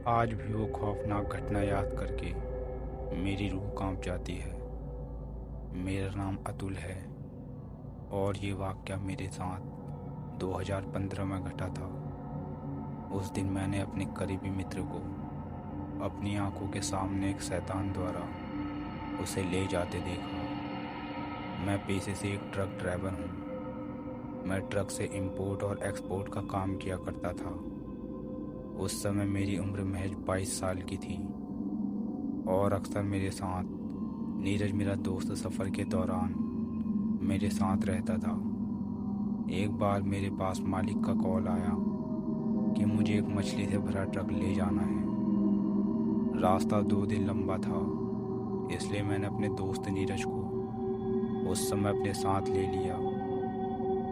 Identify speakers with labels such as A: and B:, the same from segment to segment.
A: आज भी वो खौफनाक घटना याद करके मेरी रूह कांप जाती है। मेरा नाम अतुल है और ये वाक़या मेरे साथ 2015 में घटा था। उस दिन मैंने अपने करीबी मित्र को अपनी आंखों के सामने एक शैतान द्वारा उसे ले जाते देखा। मैं पेशे से एक ट्रक ड्राइवर हूँ। मैं ट्रक से इंपोर्ट और एक्सपोर्ट का काम किया करता था। उस समय मेरी उम्र महज 22 साल की थी और अक्सर मेरे साथ नीरज मेरा दोस्त सफ़र के दौरान मेरे साथ रहता था। एक बार मेरे पास मालिक का कॉल आया कि मुझे एक मछली से भरा ट्रक ले जाना है। रास्ता 2 दिन लंबा था, इसलिए मैंने अपने दोस्त नीरज को उस समय अपने साथ ले लिया।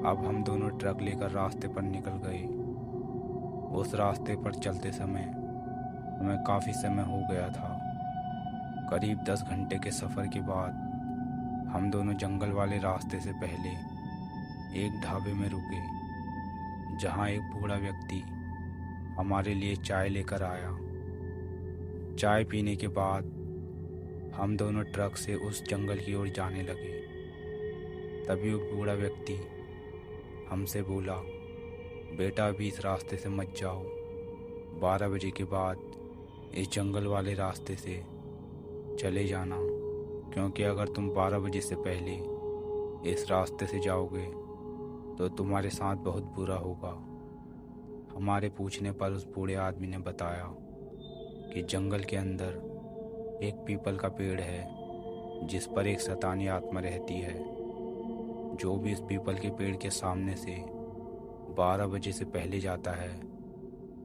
A: अब हम दोनों ट्रक लेकर रास्ते पर निकल गए। उस रास्ते पर चलते समय हमें काफ़ी समय हो गया था। करीब 10 घंटे के सफ़र के बाद हम दोनों जंगल वाले रास्ते से पहले एक ढाबे में रुके, जहाँ एक बूढ़ा व्यक्ति हमारे लिए चाय लेकर आया। चाय पीने के बाद हम दोनों ट्रक से उस जंगल की ओर जाने लगे। तभी वो बूढ़ा व्यक्ति हमसे बोला, बेटा अभी इस रास्ते से मत जाओ। 12 बजे के बाद इस जंगल वाले रास्ते से चले जाना, क्योंकि अगर तुम 12 बजे से पहले इस रास्ते से जाओगे तो तुम्हारे साथ बहुत बुरा होगा। हमारे पूछने पर उस बूढ़े आदमी ने बताया कि जंगल के अंदर एक पीपल का पेड़ है जिस पर एक शैतानी आत्मा रहती है। जो भी इस पीपल के पेड़ के सामने से 12 बजे से पहले जाता है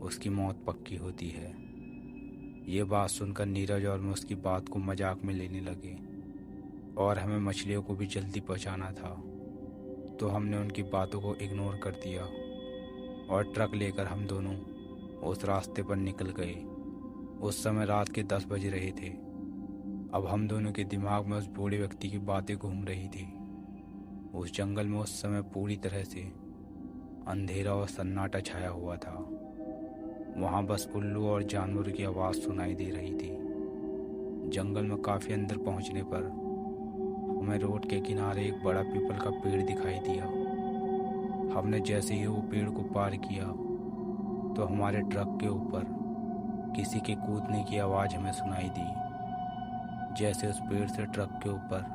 A: उसकी मौत पक्की होती है। ये बात सुनकर नीरज और मैं उसकी बात को मजाक में लेने लगे और हमें मछलियों को भी जल्दी पहुंचाना था, तो हमने उनकी बातों को इग्नोर कर दिया और ट्रक लेकर हम दोनों उस रास्ते पर निकल गए। उस समय रात के 10 बज रहे थे। अब हम दोनों के दिमाग में उस बूढ़े व्यक्ति की बातें घूम रही थी। उस जंगल में उस समय पूरी तरह से अंधेरा और सन्नाटा छाया हुआ था। वहाँ बस उल्लू और जानवरों की आवाज़ सुनाई दे रही थी। जंगल में काफ़ी अंदर पहुँचने पर हमें रोड के किनारे एक बड़ा पीपल का पेड़ दिखाई दिया। हमने जैसे ही वो पेड़ को पार किया तो हमारे ट्रक के ऊपर किसी के कूदने की आवाज़ हमें सुनाई दी। जैसे उस पेड़ से ट्रक के ऊपर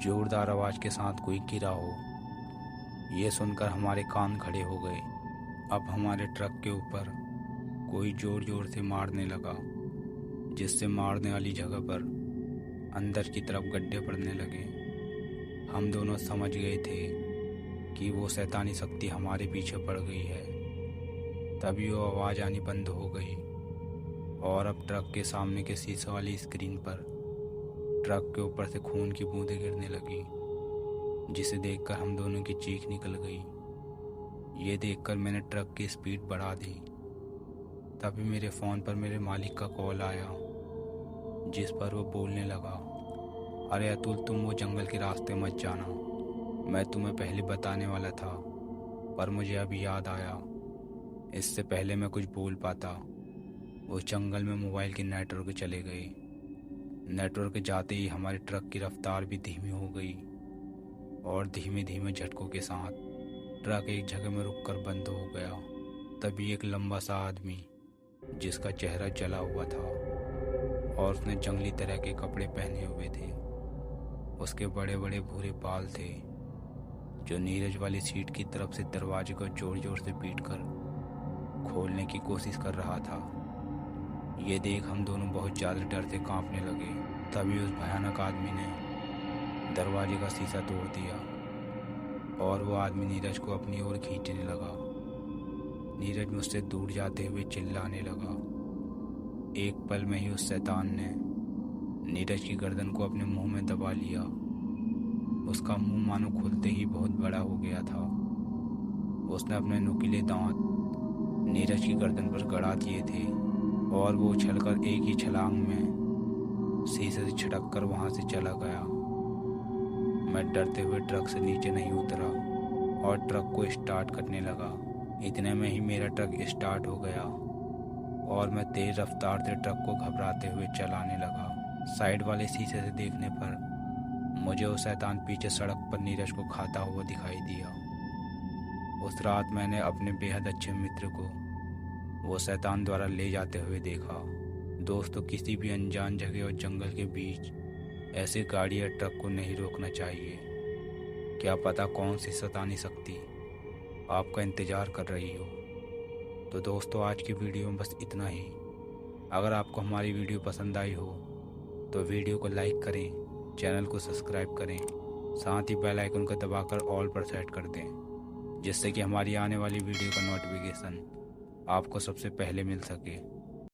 A: जोरदार आवाज़ के साथ कोई गिरा हो। ये सुनकर हमारे कान खड़े हो गए। अब हमारे ट्रक के ऊपर कोई जोर जोर से मारने लगा, जिससे मारने वाली जगह पर अंदर की तरफ गड्ढे पड़ने लगे। हम दोनों समझ गए थे कि वो शैतानी शक्ति हमारे पीछे पड़ गई है। तभी वो आवाज़ आनी बंद हो गई और अब ट्रक के सामने के शीशे वाली स्क्रीन पर ट्रक के ऊपर से खून की बूंदें गिरने लगी, जिसे देखकर हम दोनों की चीख निकल गई। ये देखकर मैंने ट्रक की स्पीड बढ़ा दी। तभी मेरे फ़ोन पर मेरे मालिक का कॉल आया, जिस पर वो बोलने लगा, अरे अतुल, तुम वो जंगल के रास्ते मत जाना। मैं तुम्हें पहले बताने वाला था, पर मुझे अभी याद आया। इससे पहले मैं कुछ बोल पाता, उस जंगल में मोबाइल के नेटवर्क चले गए। नेटवर्क जाते ही हमारे ट्रक की रफ्तार भी धीमी हो गई और धीमे धीमे झटकों के साथ ट्रक एक जगह में रुककर बंद हो गया। तभी एक लंबा सा आदमी, जिसका चेहरा जला हुआ था और उसने जंगली तरह के कपड़े पहने हुए थे, उसके बड़े बड़े भूरे बाल थे, जो नीरज वाली सीट की तरफ से दरवाजे को जोर जोर से पीटकर खोलने की कोशिश कर रहा था। ये देख हम दोनों बहुत ज़्यादा डर से कांपने लगे। तभी उस भयानक आदमी ने दरवाजे का शीशा तोड़ दिया और वो आदमी नीरज को अपनी ओर खींचने लगा। नीरज मुझसे दूर जाते हुए चिल्लाने लगा। एक पल में ही उस शैतान ने नीरज की गर्दन को अपने मुंह में दबा लिया। उसका मुंह मानो खुलते ही बहुत बड़ा हो गया था। उसने अपने नुकीले दांत नीरज की गर्दन पर गड़ा दिए थे और वो उछलकर एक ही छलांग में शीशे से छटक कर वहाँ से चला गया। मैं डरते हुए ट्रक से नीचे नहीं उतरा और ट्रक को स्टार्ट करने लगा। इतने में ही मेरा ट्रक स्टार्ट हो गया और मैं तेज रफ्तार से ट्रक को घबराते हुए चलाने लगा। साइड वाले शीशे से देखने पर मुझे वो शैतान पीछे सड़क पर नीरज को खाता हुआ दिखाई दिया। उस रात मैंने अपने बेहद अच्छे मित्र को वो शैतान द्वारा ले जाते हुए देखा। दोस्तों, किसी भी अनजान जगह और जंगल के बीच ऐसी गाड़ी या ट्रक को नहीं रोकना चाहिए। क्या पता कौन सी शैतानी शक्ति आपका इंतज़ार कर रही हो। तो दोस्तों, आज की वीडियो में बस इतना ही। अगर आपको हमारी वीडियो पसंद आई हो तो वीडियो को लाइक करें, चैनल को सब्सक्राइब करें, साथ ही बेल आइकन को दबाकर ऑल पर सेट कर दें, जिससे कि हमारी आने वाली वीडियो का नोटिफिकेशन आपको सबसे पहले मिल सके।